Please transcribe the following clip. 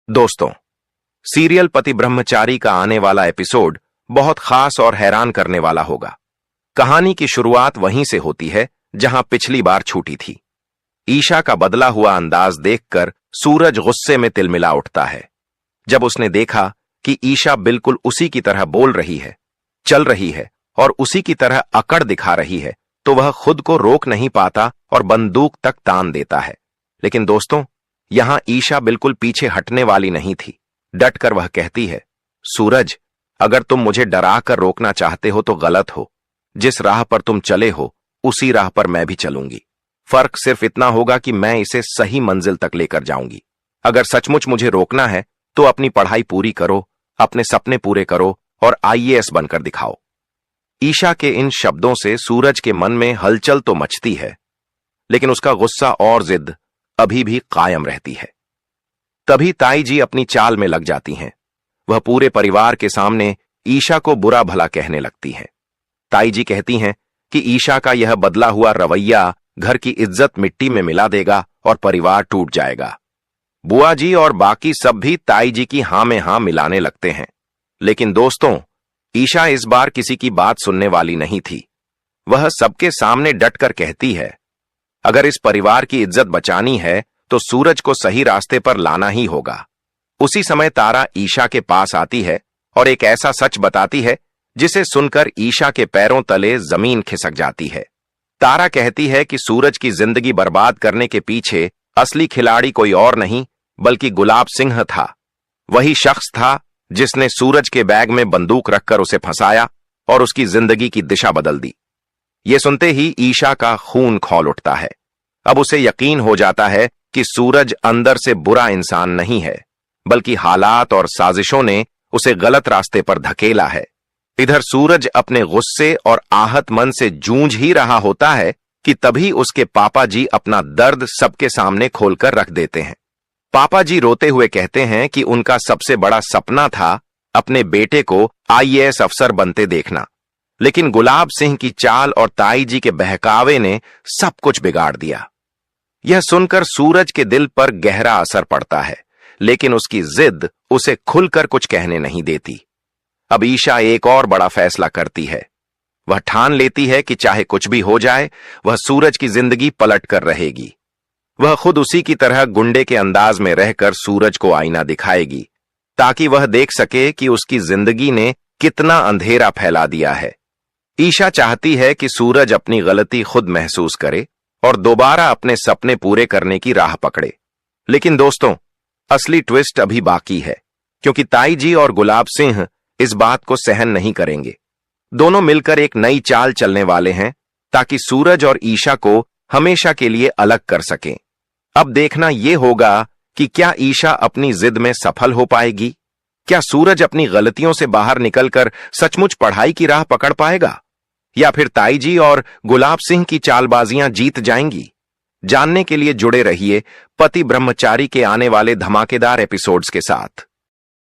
दोस्तों, सीरियल पति ब्रह्मचारी का आने वाला एपिसोड बहुत खास और हैरान करने वाला होगा। कहानी की शुरुआत वहीं से होती है जहां पिछली बार छूटी थी। ईशा का बदला हुआ अंदाज देखकर सूरज गुस्से में तिलमिला उठता है। जब उसने देखा कि ईशा बिल्कुल उसी की तरह बोल रही है, चल रही है और उसी की तरह अकड़ दिखा रही है, तो वह खुद को रोक नहीं पाता और बंदूक तक तान देता है। लेकिन दोस्तों, यहां ईशा बिल्कुल पीछे हटने वाली नहीं थी। डटकर वह कहती है, सूरज, अगर तुम मुझे डरा कर रोकना चाहते हो तो गलत हो। जिस राह पर तुम चले हो उसी राह पर मैं भी चलूंगी। फर्क सिर्फ इतना होगा कि मैं इसे सही मंजिल तक लेकर जाऊंगी। अगर सचमुच मुझे रोकना है तो अपनी पढ़ाई पूरी करो, अपने सपने पूरे करो और आईएएस बनकर दिखाओ। ईशा के इन शब्दों से सूरज के मन में हलचल तो मचती है, लेकिन उसका गुस्सा और जिद अभी भी कायम रहती है। तभी ताई जी अपनी चाल में लग जाती हैं। वह पूरे परिवार के सामने ईशा को बुरा भला कहने लगती हैं। ताई जी कहती हैं कि ईशा का यह बदला हुआ रवैया घर की इज्जत मिट्टी में मिला देगा और परिवार टूट जाएगा। बुआ जी और बाकी सब भी ताई जी की हां में हां मिलाने लगते हैं। लेकिन दोस्तों, ईशा इस बार किसी की बात सुनने वाली नहीं थी। वह सबके सामने डटकर कहती है, अगर इस परिवार की इज्जत बचानी है तो सूरज को सही रास्ते पर लाना ही होगा। उसी समय तारा ईशा के पास आती है और एक ऐसा सच बताती है जिसे सुनकर ईशा के पैरों तले जमीन खिसक जाती है। तारा कहती है कि सूरज की जिंदगी बर्बाद करने के पीछे असली खिलाड़ी कोई और नहीं बल्कि गुलाब सिंह था। वही शख्स था जिसने सूरज के बैग में बंदूक रखकर उसे फंसाया और उसकी जिंदगी की दिशा बदल दी। ये सुनते ही ईशा का खून खौल उठता है। अब उसे यकीन हो जाता है कि सूरज अंदर से बुरा इंसान नहीं है, बल्कि हालात और साजिशों ने उसे गलत रास्ते पर धकेला है। इधर सूरज अपने गुस्से और आहत मन से जूझ ही रहा होता है कि तभी उसके पापा जी अपना दर्द सबके सामने खोलकर रख देते हैं। पापा जी रोते हुए कहते हैं कि उनका सबसे बड़ा सपना था अपने बेटे को आईएएस अफसर बनते देखना, लेकिन गुलाब सिंह की चाल और ताई जी के बहकावे ने सब कुछ बिगाड़ दिया। यह सुनकर सूरज के दिल पर गहरा असर पड़ता है, लेकिन उसकी जिद उसे खुलकर कुछ कहने नहीं देती। अब ईशा एक और बड़ा फैसला करती है। वह ठान लेती है कि चाहे कुछ भी हो जाए, वह सूरज की जिंदगी पलट कर रहेगी। वह खुद उसी की तरह गुंडे के अंदाज में रहकर सूरज को आईना दिखाएगी, ताकि वह देख सके कि उसकी जिंदगी ने कितना अंधेरा फैला दिया है। ईशा चाहती है कि सूरज अपनी गलती खुद महसूस करे और दोबारा अपने सपने पूरे करने की राह पकड़े। लेकिन दोस्तों, असली ट्विस्ट अभी बाकी है, क्योंकि ताई जी और गुलाब सिंह इस बात को सहन नहीं करेंगे। दोनों मिलकर एक नई चाल चलने वाले हैं ताकि सूरज और ईशा को हमेशा के लिए अलग कर सकें। अब देखना यह होगा कि क्या ईशा अपनी जिद में सफल हो पाएगी? क्या सूरज अपनी गलतियों से बाहर निकलकर सचमुच पढ़ाई की राह पकड़ पाएगा, या फिर ताई जी और गुलाब सिंह की चालबाजियां जीत जाएंगी? जानने के लिए जुड़े रहिए पति ब्रह्मचारी के आने वाले धमाकेदार एपिसोड्स के साथ।